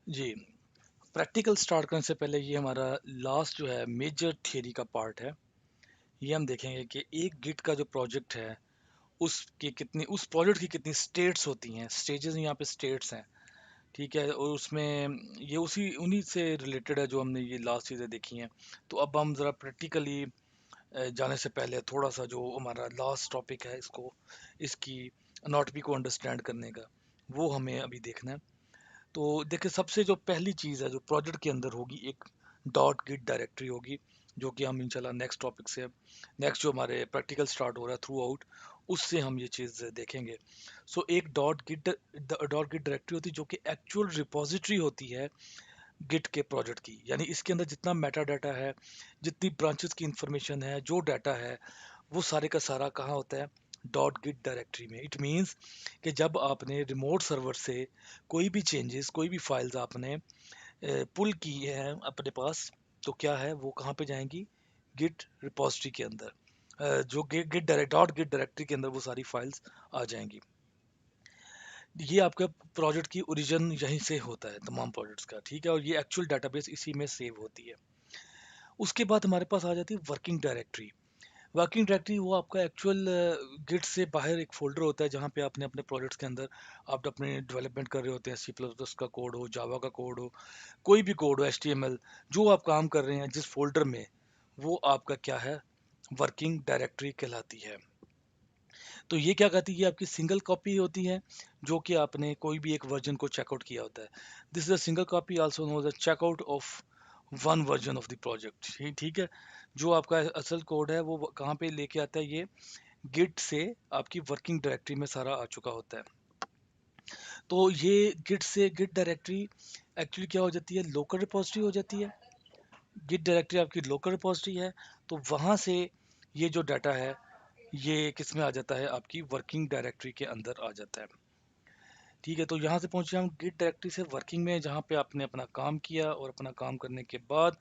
जी, practical start करने से पहले ये हमारा लास्ट जो है मेजर थियरी का पार्ट है। ये हम देखेंगे कि एक गिट का जो प्रोजेक्ट है उसकी कितनी उस प्रोजेक्ट की कितनी स्टेट्स होती हैं। स्टेजेस यहाँ पे स्टेट्स हैं, ठीक है। और उसमें ये उसी उन्हीं से रिलेटेड है जो हमने ये लास्ट चीज़ें देखी हैं। तो अब हम ज़रा प्रैक्टिकली जाने से पहले थोड़ा सा जो हमारा लास्ट टॉपिक है इसको इसकी अनॉटमी को अंडरस्टैंड करने का वो हमें अभी देखना है। तो देखिए सबसे जो पहली चीज़ है जो प्रोजेक्ट के अंदर होगी एक डॉट गिट डायरेक्टरी होगी, जो कि हम इंशाल्लाह नेक्स्ट टॉपिक से नेक्स्ट जो हमारे प्रैक्टिकल स्टार्ट हो रहा है थ्रू आउट उससे हम ये चीज़ देखेंगे। सो एक डॉट गिट डायरेक्टरी होती है जो कि एक्चुअल रिपोजिटरी होती है गिट के प्रोजेक्ट की। यानी इसके अंदर जितना मेटा डाटा है, जितनी ब्रांचेस की इंफॉर्मेशन है, जो डाटा है, वो सारे का सारा कहाँ होता है? डॉट गिट डायरेक्टरी में। इट मीन्स कि जब आपने रिमोट सर्वर से कोई भी चेंजेस कोई भी फाइल्स आपने पुल की है अपने पास, तो क्या है वो कहाँ पे जाएंगी? गिट रिपोजिटरी के अंदर। जो गिट डॉट गिट डायरेक्टरी के अंदर वो सारी फाइल्स आ जाएंगी। ये आपका प्रोजेक्ट की ओरिजिन यहीं से होता है तमाम प्रोजेक्ट्स का, ठीक है। और ये एक्चुअल डाटाबेस इसी में सेव होती है। उसके बाद हमारे पास आ जाती है वर्किंग डायरेक्टरी। वर्किंग डायरेक्टरी वो आपका एक्चुअल गिट से बाहर एक फोल्डर होता है जहाँ पे आपने अपने प्रोजेक्ट्स के अंदर आप अपने डेवलपमेंट कर रहे होते हैं। सी प्लस प्लस का कोड हो, जावा का कोड हो, कोई भी कोड हो, HTML, जो आप काम कर रहे हैं जिस फोल्डर में, वो आपका क्या है? वर्किंग डायरेक्टरी कहलाती है। तो ये क्या कहती है? ये आपकी सिंगल कॉपी होती है जो कि आपने कोई भी एक वर्जन को चेकआउट किया होता है। This is a single copy also known as a checkout of one version of the project. ठीक है। जो आपका असल कोड है वो कहाँ पे लेके आता है? ये गिट से आपकी वर्किंग डायरेक्टरी में सारा आ चुका होता है। तो ये गिट से गिट डायरेक्टरी एक्चुअली क्या हो जाती है? लोकल रिपोजिटरी हो जाती है। गिट डायरेक्टरी आपकी लोकल रिपोजिटरी है। तो वहाँ से ये जो डाटा है ये किस में आ जाता है? आपकी वर्किंग डायरेक्टरी के अंदर आ जाता है। ठीक है। तो यहाँ से पहुंचे हम गिट डायरेक्टरी से वर्किंग में, जहाँ पे आपने अपना काम किया और अपना काम करने के बाद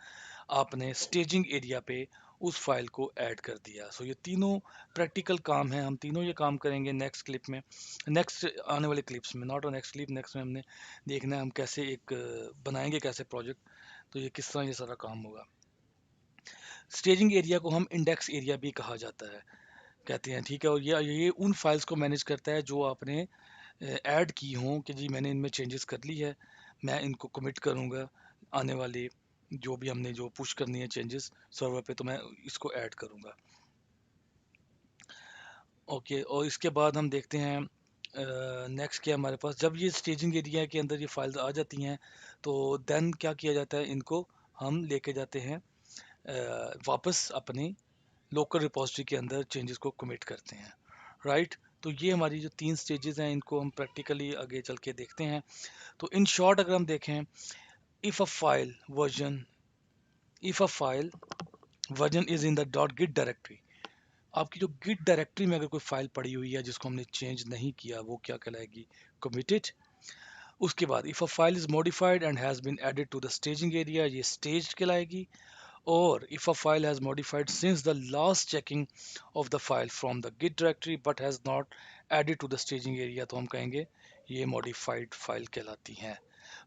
आपने स्टेजिंग एरिया पे उस फाइल को ऐड कर दिया। सो ये तीनों प्रैक्टिकल काम है। हम तीनों ये काम करेंगे नेक्स्ट क्लिप में, नेक्स्ट आने वाले क्लिप्स में, नॉट नेक्स्ट क्लिप, नेक्स्ट में हमने देखना है हम कैसे एक बनाएंगे कैसे प्रोजेक्ट। तो ये किस तरह ये सारा काम होगा। स्टेजिंग एरिया को हम इंडेक्स एरिया भी कहा जाता है, कहते हैं, ठीक है। और ये उन फाइल्स को मैनेज करता है जो आपने ऐड की हों कि जी मैंने इनमें चेंजेस कर ली है, मैं इनको कमिट करूंगा आने वाले जो भी हमने जो पुश करनी है चेंजेस सर्वर पे, तो मैं इसको ऐड करूंगा। ओके। और इसके बाद हम देखते हैं नेक्स्ट क्या हमारे पास। जब ये स्टेजिंग एरिया के अंदर ये फाइल्स आ जाती हैं तो देन क्या किया जाता है? इनको हम लेके जाते हैं वापस अपनी लोकल रिपोजिटरी के अंदर चेंजेस को कमिट करते हैं, राइट। तो ये हमारी जो तीन स्टेजेस हैं इनको हम प्रैक्टिकली आगे चल के देखते हैं। तो इन शॉर्ट अगर हम देखें, if a file version if a file version is in the dot Git directory, आपकी जो गिट डायरेक्टरी में अगर कोई फाइल पड़ी हुई है जिसको हमने चेंज नहीं किया, वो क्या कहलाएगी? कमिटेड। उसके बाद if a file is modified and has been added to the staging area, ये स्टेज्ड कहलाएगी। और if a file has modified since the last checking of the file from the git directory but has not added to the staging area, तो हम कहेंगे ये modified file कहलाती हैं।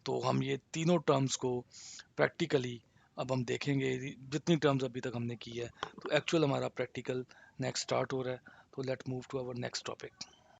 तो हम ये तीनों टर्म्स को प्रैक्टिकली अब हम देखेंगे। जितनी टर्म्स अभी तक हमने की है, तो एक्चुअल हमारा प्रैक्टिकल नेक्स्ट स्टार्ट हो रहा है। तो let move to our next topic.